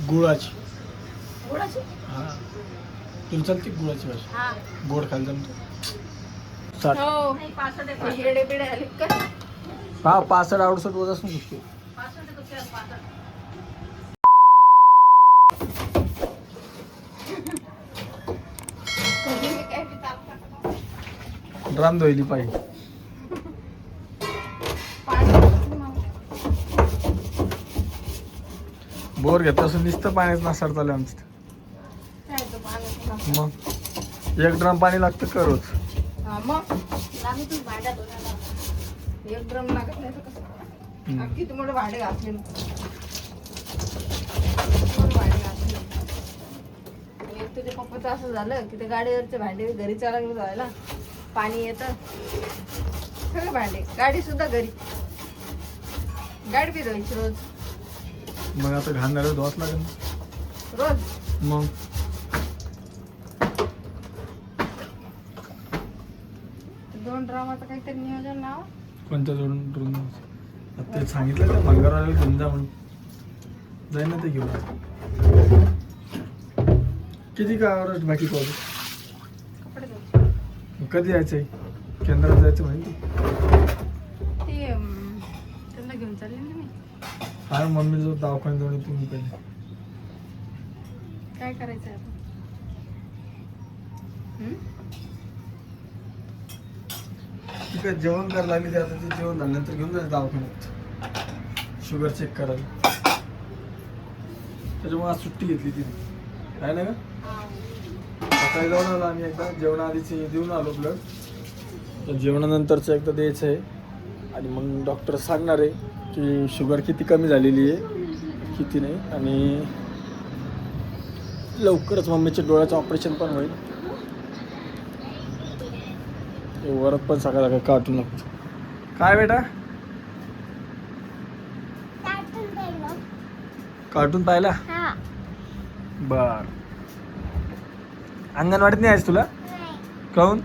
गुळाची. गुळाची? हा तुला चालते गुळाची भाजी? हा. गोड खायला जमतो. हो. हिरडे बिडे आले का? हा 65-68 वजन असू शकते. ड्राम धुतली पाहिजे. बोर घेत असून नुसतं पाण्याच नासाड चालू आमचं. मग 1 ड्रम पाणी लागतं का रोज? मग लागतच भांड्या धुण्याला. 1 ड्रम लागत नाही तर कसं? किती मोठे भांडे घासले. एक तुझ्या पप्पाचं असं झालं की ते गाडीवरचे भांडे घरी चालू जायला पाणी येतं. सगळे भांडे गाडी सुद्धा घरी. गाडी बी धुवायची रोज. मग आता घालणार धुवाच लागेल रोज. मग दोन ड्रामाचं काहीतरी नियोजन नाव. कोणत्या जोडून ते सांगितलं त्या भंगारवाल्याला घेऊन जा म्हणून. जाईन ना ते घेऊन. किती का आवडत बाकी कॉलेज? कपडे धुवायचे. कधी यायचंय? केंद्रात जायचं माहिती? ते त्यांना घेऊन चालले ना मी. हा मम्मी जो दवाखान्यात जाऊन तुम्ही पहिले काय करायचं आहे ठीक आहे. जेवण करायला लागली ते आता ते जेवण झाल्यानंतर घेऊन जायचं दवाखान्यात शुगर चेक करायला. त्याच्यामुळे आज सुट्टी घेतली तिने काय ना का? सकाळी जाऊन आलो आम्ही एकदा. जेवणाआधीची देऊन आलो ब्लड. तर जेवणानंतरचं एकदा द्यायचं आहे आणि मग डॉक्टर सांगणार आहे की शुगर किती कमी झालेली आहे किती नाही. आणि लवकरच मम्मीच्या डोळ्याचं ऑपरेशन पण होईल. वरत पण सकाळ सकाळ काटून नको. काय बेटा? कार्टून पाहिला? बर. अंगणवाडीत नाही आहेस तुला? काहून?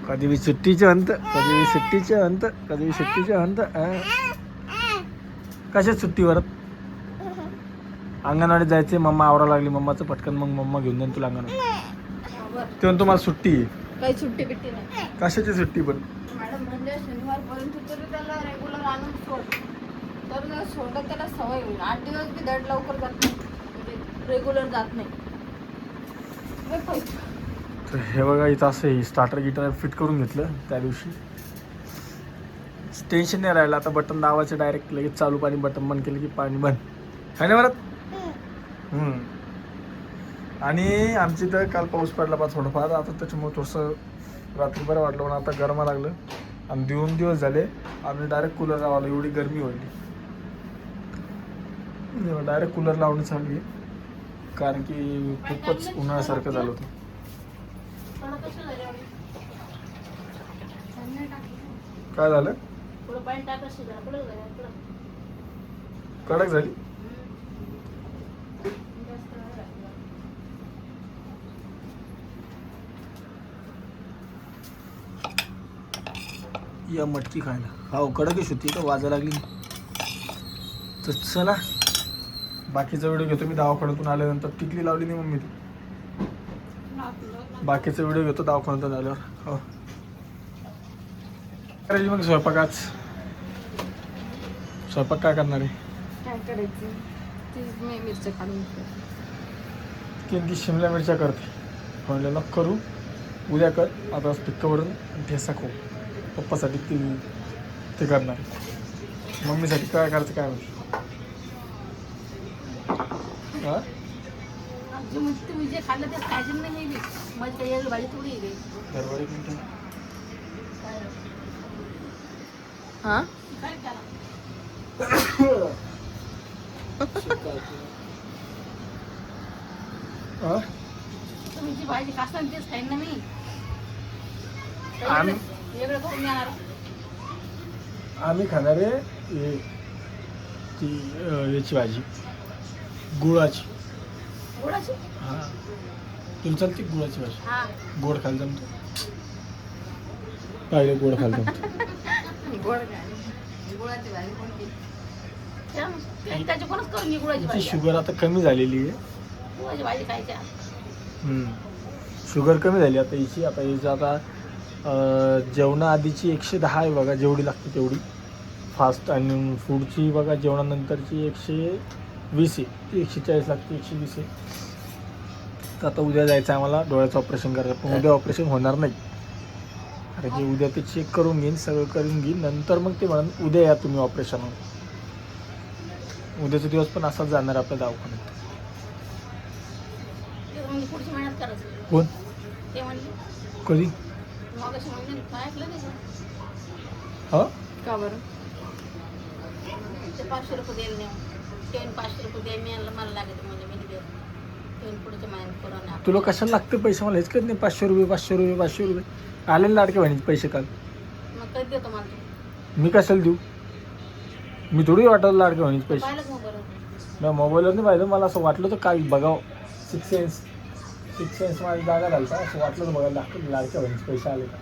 कधी बी सुट्टीचे अंत, कधी बी सुट्टीचे अंत, कधी बी सुट्टीचे अंत. कशात सुट्टी वरत? अंगणवाडीत जायचे. मम्मा आवरा लागली. मम्माचं पटकन मग मम्मा घेऊन जाईन तुला अंगणवाडीत. तेव्हा तुम्हाला सुट्टी आहे? काही सुट्टी बिट्टी नाही. कशाची सुट्टी पण? मॅडम म्हणजे शनिवारपर्यंत तरी त्याला रेग्युलर आणून सोड. तर सोडत त्याला सवय होईल. 8 दिवस बी दड लवकर जात नाही. म्हणजे रेग्युलर जात नाही. तर हे बघा इथं असं स्टार्टर गिटार फिट करून घेतलं त्या दिवशी. टेन्शन नाही राहिलं. आता बटन दाबायचं डायरेक्ट लगेच चालू. पाणी बटन बंद केलं की पाणी बंद आहे ना परत. आणि आमची तर काल पाऊस पडला बा थोडंफार. आता त्याच्यामुळे थोडंसं रात्री बरं वाटलं. पण आता गरमा लागलं. आणि 2 दिवस झाले आम्ही डायरेक्ट कूलर लावलं. एवढी गरमी होती. डायरेक्ट कूलर लावणं चालू आहे. कारण की खूपच उन्हाळ्यासारखं झालं होतं. काय झालं? कडक झाली. या मटकी खायला. हा कडकच होती का वाजा लागली. तर चला बाकीचा व्हिडिओ घेतो मी दवाखान्यातून आल्यानंतर. टिकली लावली नाही मम्मी ती. बाकीचा व्हिडिओ घेतो दवाखान्यातून आल्यावर. हो करायची मग स्वयंपाक आज? स्वयंपाक काय करणार आहे? काय करायचं? तीच मी मिरच्या काढून की शिमला मिरच्या करते. म्हणलं नको करू, उद्या कर. आता पिक्कावरून ठेसा खाऊ. पप्पासाठी ते करणार. मम्मीसाठी काय करायचं काय माहिती. हां तुम्ही जे खाल्लं ते खायचं नाही. माझी काही भाजी थोडी आहे. दरबारी मिनटं. हां तुम्ही जी भाजी खासाल तेच खाईन ना मी. वेगळं करून येणार. आम्ही खाणार आहे ती याची भाजी गुळाची. गुळाची? हां तुला चालते गुळाची भाजी? हां गोड खायला जमतो. पाहिलं गोड खायला जमतो. गोड खायला. गुळाची भाजी कोणती? त्याची कोणच करून घे गुळाची तिची भाजी शुगर आता कमी झालेली आहे. गुळाची भाजी खायच्या शुगर कमी झाली आता हिची. आता हिचं आता जेवणाआधीची 110 आहे बघा, जेवढी लागते तेवढी फास्ट. आणि फूडची बघा जेवणानंतरची 120 आहे, ती 140 लागते, 120 आहे. तर आता उद्या जायचं आहे आम्हाला, डोळ्याचं ऑपरेशन करायचं. पण उद्या ऑपरेशन होणार नाही, कारण की उद्या ते चेक करून घेईन, सगळं करून घेईन. नंतर मग ते म्हणून उद्या या तुम्ही ऑपरेशनवर. उद्याचा दिवस पण असाच जाणार आपल्या दवाखान्यात. ते म्हणजे पुढची मेहनत करायचं कोण ते म्हणले कधी मग अशी म्हणले काय ऐकलं नाही का? हा का बरं? ते 500 रुपये द्यायला नाही ते 500 रुपये द्यायला मिळालं मला लागत म्हणजे मी दिले ते पुढच्या महिन्यात करून तुला कशाला लागते पैसे? मला हेच कळत नाही. 500 रुपये 500 रुपये 500 रुपये आलेले लाडके बहिणीचे पैसे काल. मग कधी देतो मला तू मी कशाला देऊ? मी थोडी वाटलं लाडके बहिणीचे पैसे. पाहिलं मग बरं मी मोबाईलवर नाही पाहिलं, मला असं वाटलं तर काय बघावं. सिक्स सेन्स माझी जागा घालता असं वाटलं तर बघायला लाडक्या बहिणीचे पैसे आले का.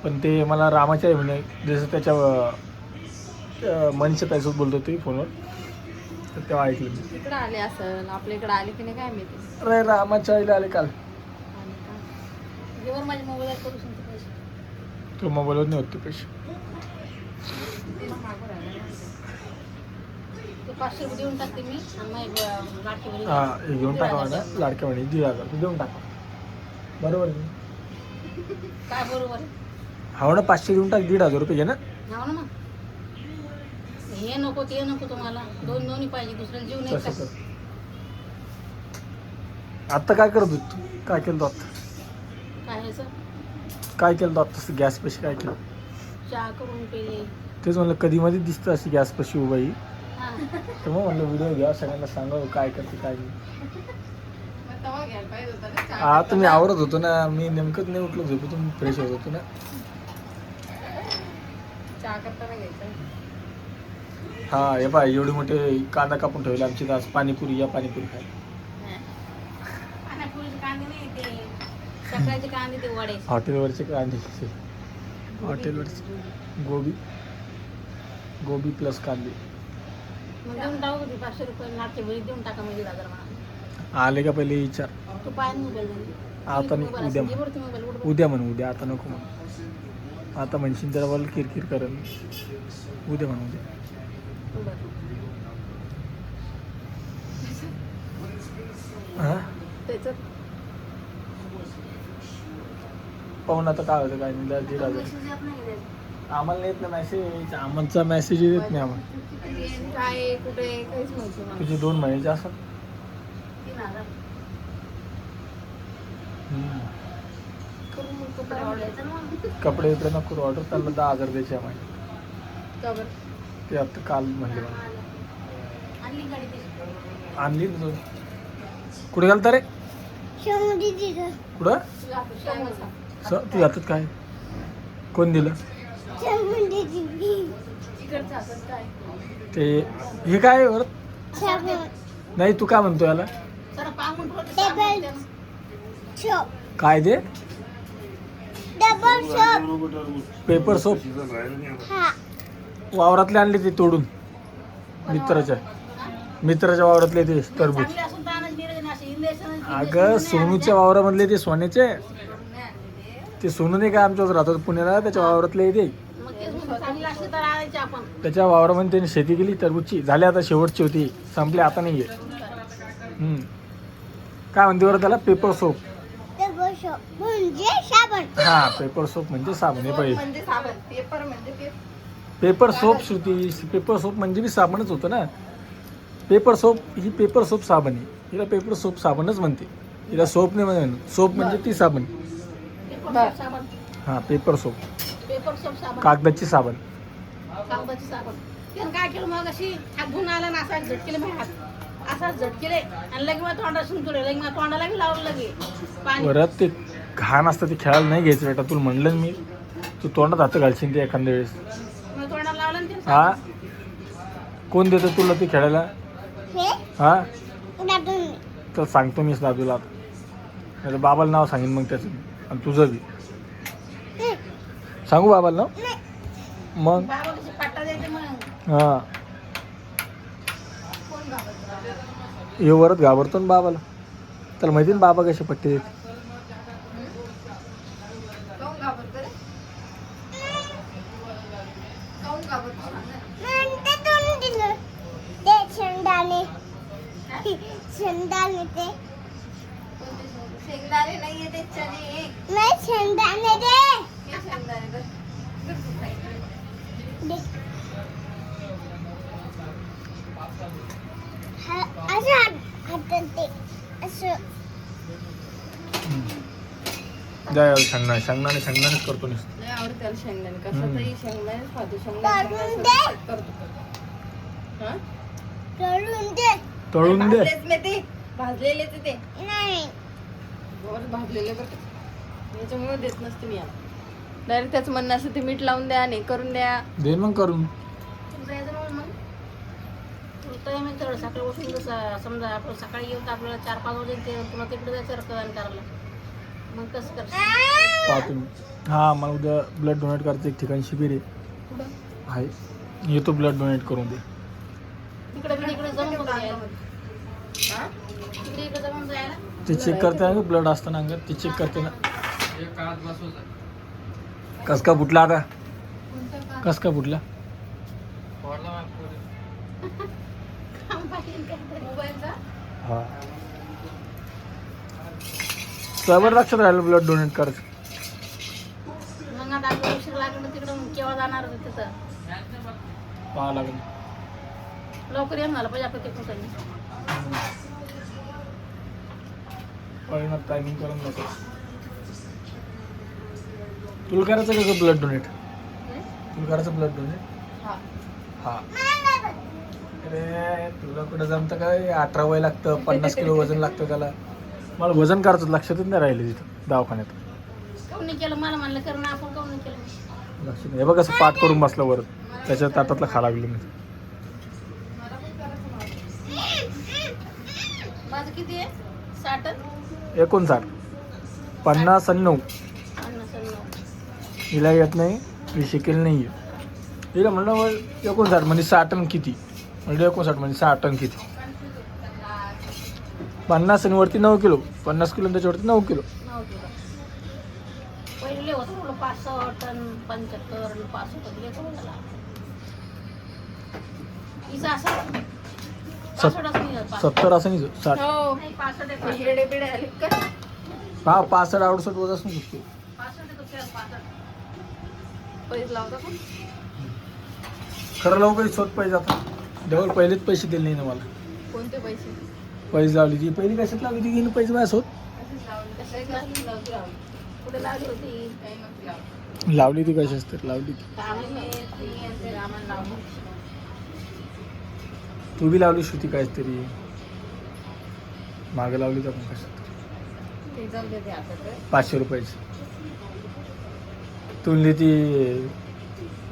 पण ते मला रामाच्या म्हणे, जसं त्याच्या मनीषा त्याच्यासोबत बोलतो ते फोनवर, तर तेव्हा ऐकलं मी. इकडं आले असेल, आपल्या इकडं आले की नाही काय माहिती. अरे रामाच्या आईला आले काल. आणि का? जेव्हा माझ्या मोबाईलवर करू शकतो पैसे तो मोबाईलवर नाही होते पैसे. ते 500 रुपये देऊन टाकते मी आणि मग लाडकी बहिणी हां हे घेऊन टाका म्हणा, लाडक्या बहिणी 1,500 रुपये देऊन टाका. बरोबर आहे. काय बरोबर आहे हा ना 500 देऊन टाक, 1,500 रुपये घे ना. नाव ना मग हे नको ते नको तुम्हाला दोन्ही पाहिजे दुसऱ्याला जीव नाही तसं का? कर. आत्ता काय करत होत तू? काय केलं तू आत्ता? काय ह्याचं काय केलं तू आत्ता? गॅस पैसे काय केलं? चहा करून पेले तेच म्हणलं कधी मध्ये दिसतं अशी गॅस पशी उभाई. हां तर मग म्हणलं व्हिडिओ घ्या, सगळ्यांना सांगावं काय करते काय नाही. मग तवा घ्यायला पाहिजे होता ना चहा. हा तुम्ही आवरत होतो ना, मी नेमकंच नाही उठलो, झोपेतून फ्रेश होत होतो ना. चहा करताना घ्यायचं. हा हे पाय एवढे मोठे कांदा कापून ठेवले आमची आज. पाणीपुरी या पाणीपुरी खाय. पाण्यापुरीचे कांदे नाही ते सकाळचे कांदे ते वडे हॉटेलवरचे कांदे, हॉटेलवरचे गोबी प्लस कांदे. मग देऊन टाकू ते 500 रुपये लाडकी बहिणी देऊन टाका म्हणजे 1,000 मला आले का पहिले विचार. तू पाय मोबाईल आता नाही, उद्या म्हण. उद्या म्हण, उद्या आता नको म्हण. आता म्हणशील जरा मला किरकिर करेल. उद्या म्हण, उद्या. हा त्याच्यात पाहून आता काय होतं काय नाही. 1,500 आम्हाला येत नाही मेसेज. आम्हाला मेसेज येत नाही आम्हाला. काय कुठे काहीच माहिती मला. तुझे 2 महिन्याचे असतात. 3,000 करून मग कपडे आवडायचं ना. कपडे बिपडे नको ऑर्डर, त्यांना 10,000 द्यायचे आम्हाला. का बरं? ते आता काल म्हणले मला. आणली गाडी ती आणली ना तू. कुठे घालता रे? कुठं? तुझ्या हातात काय? कोण दिलं? इकडचं हातात काय? ते हे काय वर? नाही तू काय म्हणतो याला? जरा पांगून ठेवते काय दे? Paper soap. वावरातले आणले ते तोडून, मित्राच्या वावरातले ते टरबूज. चांगले असून तर आणायची गरज नाही, अशी इंजेक्शन अगं सोनूच्या वावरामधले ते सोन्याचे, ते सोनू नाही का आमच्यावर राहतात पुण्याला, त्याच्या वावरातले ते. मग तेच म्हणतो, चांगली असली तर आणायची आपण त्याच्या वावरामध्ये त्यांनी शेती केली टरबूजची. झाली आता शेवटची होती, संपली आता नाही आहे. काय म्हणते बरं त्याला? Paper soap. हा पेपर सोप म्हणजे साबण. हे पाहिजे म्हणजे साबण. पेपर म्हणजे paper soap. Shruti paper soap म्हणजे बी साबणच होतं ना. पेपर सोप ही पेपर सोप साबण आहे. हिला पेपर सोप साबणच म्हणते, हिला सोप नाही म्हणते. सोप म्हणजे ती साबण. पेपर साबण हां पेपर सोप, पेपर सोप साबण कागदाची साबण. कागदाची साबण. त्यानं काय केलं मग अशी हात धुवून आला ना, असा झटकेले माझ्या हात, असा झटकेले आणि लगे मला तोंडाला शिंकले, लगे मला तोंडाला बी लावलं लगे पाणी. परत ते घाण असतं ते खेळायला नाही घ्यायचं बेटा. तुला म्हणलं ना मी, तू तोंडात हात घालशील ते एखाद्या वेळेस. मग तोंडाला लावलं ना ते. हा कोण देतं तुला ते खेळायला? हा तर सांगतो मीच दादूला आता, नाही तर बाबाला नाव सांगेन मग त्याचं आणि तुझं बी. सांगू बाबाला नाव मग? बाबा कशी पाट्टा द्यायचे मग. हां हे वरच घाबरतो ना बाबाला. त्याला माहिती ना बाबा कसे पट्टे देते. काहून घाबरतो रे? काहून घाबरतो सांग ना. कोणते शेंगदाणे नाहीये ते चणे. हे शेंगदाणे तर. जाय शेंगदाणेच करतो नुसतं. नाही आवडत त्याला शेंगदाणे. कशातही शेंगदाणे खातो. शेंगदाणे करतो. हा? तळून दे. भाजलेच नाही ते. भाजलेलेच आहे ते. भाजलेले बरं. याच्यामुळे देत नसते मी याला. डायरेक्ट त्याचं म्हणणं असं ते मीठ लावून द्या आणि करून द्या. दे मग करून. सकाळी उठून जसं समजा आपण सकाळी येऊन तर आपल्याला 4-5 वाजे ते पुन्हा तिकडे जायचं रक्तदान करायला. मग कसं करतो? पाहतो मी. हा मला उद्या ब्लड डोनेट करायचं एक ठिकाणी शिबिर आहे. कुठं? आहे येतो ब्लड डोनेट करून दे. तिकडे जमून जायला. तिकडे जमून जायला. ते चेक करते ना ब्लड असतं ना अंगात. ते चेक करते ना. कस का फुटला आता? कस का फुटला? मोबाईलचा? हा सबर लक्षात राहिलं ब्लड डोनेट करायचं. मग आता आपलं उशीर लागलं तिकडे केव्हा जाणार होतं तिथं? पाहावं लागेल. लवकर येऊन झालं पाहिजे आपलं तिकडून सगळं. परिणाम टायमिंग करून नको. तुला करायचं कसं ब्लड डोनेट? तुला करायचं ब्लड डोनेट? हा. हा. अरे तुला कुठं जमतं काय? 18 वय लागतं. 50 किलो वजन लागतं त्याला. मला वजन करायचं लक्षातच नाही राहिलं तिथं दवाखान्यात. काऊन नाही केलं? मला म्हणलं करणं आपण काऊन नाही केलं? लक्षात नाही. हे बघ असं पाठ करून बसलं वर. त्याच्या ताटातला खा लागलो मी. मला पण करायचं मला. माझं किती आहे? 60. 59. 50 आणि 9. हिला येत नाही. ही शिकेल नाही आहे. हिला म्हणलं मग 59 म्हणजे 60 टन किती? म्हणजे 59 म्हणजे 60 टन किती? 50 आणि वरती 9 किलो. 50 किलो आणि त्याच्यावरती 9 किलो. 9 किलो. पहिले होतं तुला 65 टन 75 आणि 65 दिले करून झाला. हिचा असं 65 असं निघाल. 70 असं नाही 60. हो. नाही 65 आहे. हिरडे बिडे आले का? हा 65 68 वजन असू शकतो. 65 आहे. 65. पैसे लावता का? खरं लवकर स्वत पाहिजे आता. डबल पहिलेच पैसे दिले नाही ना मला. कोणते पैसे? पैसे लावली ती पहिली कशात लावली ती? गेली पैसे माझ्या कुठे लागली होती? काही नव्हती लावली. लावली ती कशाच तर लावली ती. तू बी लावली श्रुती काहीच तरी मागे लावली तर आपण कशात ते जाऊ दे ते आता तर. 500 रुपयाची. तुलली ती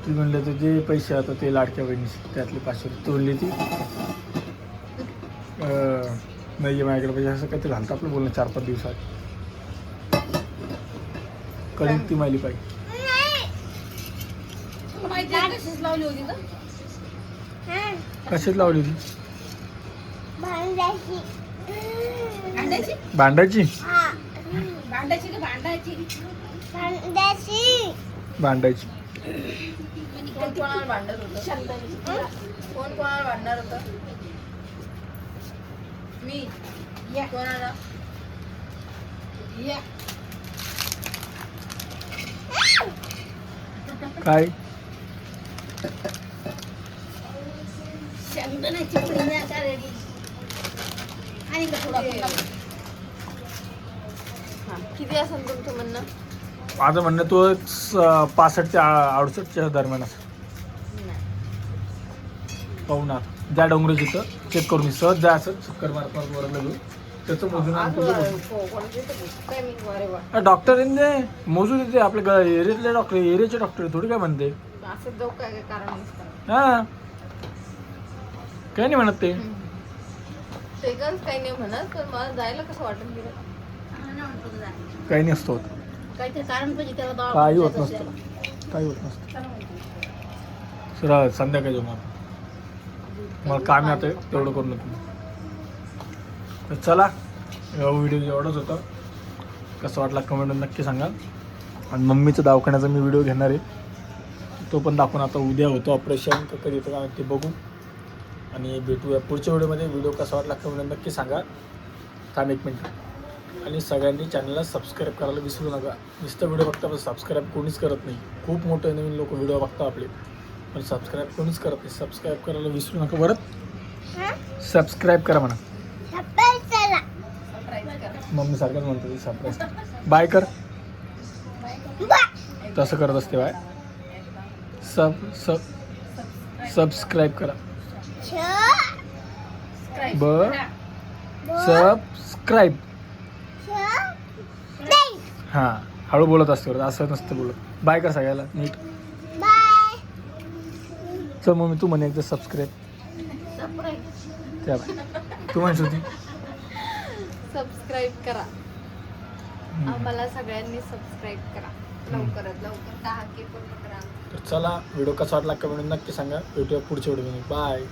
म्हणलं तर जे पैसे आता ते लाडक्या बहिणीचे त्यातले 500 रुपये तुलली ती नाही आहे माझ्याकडे पाहिजे असं काहीतरी घालतं आपलं बोलणं 4-5 दिवसात. कधी ती माहिली पाहिजे. माहिती आहे कशीच लावली होती तर? कशात लावली होती? भांडायची. भांडायची. भांडायची की भांडायची? भांडायची. कोण कोणाला भांडत होतं? कोण कोणाला भांडणार होतं? मी. या. कोणाला? या. काय शेंगदाण्याची पोळी नाही आता रेडी. आणि का थोडा किती असेल तुमचं म्हणणं? माझं म्हणणं तो 65 ते 68च्या दरम्यान असं पाहून आता ज्या डोंगराची तिथं चेक करून सहज जा असं चक्कर मारत वरला घेऊन त्याचं मोजून डॉक्टर मोजू देते आपल्या एरियातले डॉक्टर एरियाचे डॉक्टर थोडी काय म्हणते. असं जाऊ काय कारण नसतं. हा काही नाही म्हणत ते. ते काही नाही म्हणत पण मला जायला कसं वाटत गेलं. काही नाही असतो काहीतरी कारण पाहिजे त्याला. काही होत नसतं. काही होत नसतं. सरळ संध्याकाळी जाऊन मला काम आहे आता तेवढं करून तुम्ही तर चला व्हिडिओ एवढंच होतं. कसं वाटला कमेंट नक्की सांगा. आणि मम्मीचं दवाखान्याचा मी व्हिडिओ घेणार आहे, तो पण दाखवून. आता उद्या होतं ऑपरेशन, तर कधी होतं ते बघू आणि भेटूया पुढच्या व्हिडिओमध्ये. व्हिडिओ कसा वाटला कमेंट नक्की सांगा. थांब 1 मिनिट. आणि सगळ्यांनी चॅनलला सबस्क्राईब करायला विसरू नका. नुसतं व्हिडिओ बघता पण सबस्क्राईब कोणीच करत नाही. खूप मोठे नवीन लोक व्हिडिओ बघता आपले, पण सबस्क्राईब कोणीच करत नाही. सबस्क्राईब करायला विसरू नका. परत सबस्क्राईब करा म्हणा. मम्मी सारखंच म्हणतो ती सबस्क्राईब. बाय कर. तसं करत असते बाय. सबस्क्राईब करा. सबस्क्राईब. हां हळू बोलत असते बरं, असं नसतं बोलत. बाय कर सगळ्याला नीट. चल मम्मी तू म्हणे एकदा सबस्क्राईब. त्या तू म्हणत होती सबस्क्राईब करा. आम्हाला सगळ्यांनी सबस्क्राईब करा लवकरात लवकर. 10K पूर्ण करा. तर चला व्हिडिओ कसा वाटला कमेंट नक्की सांगा. भेटूया पुढच्या व्हिडिओमध्ये. बाय.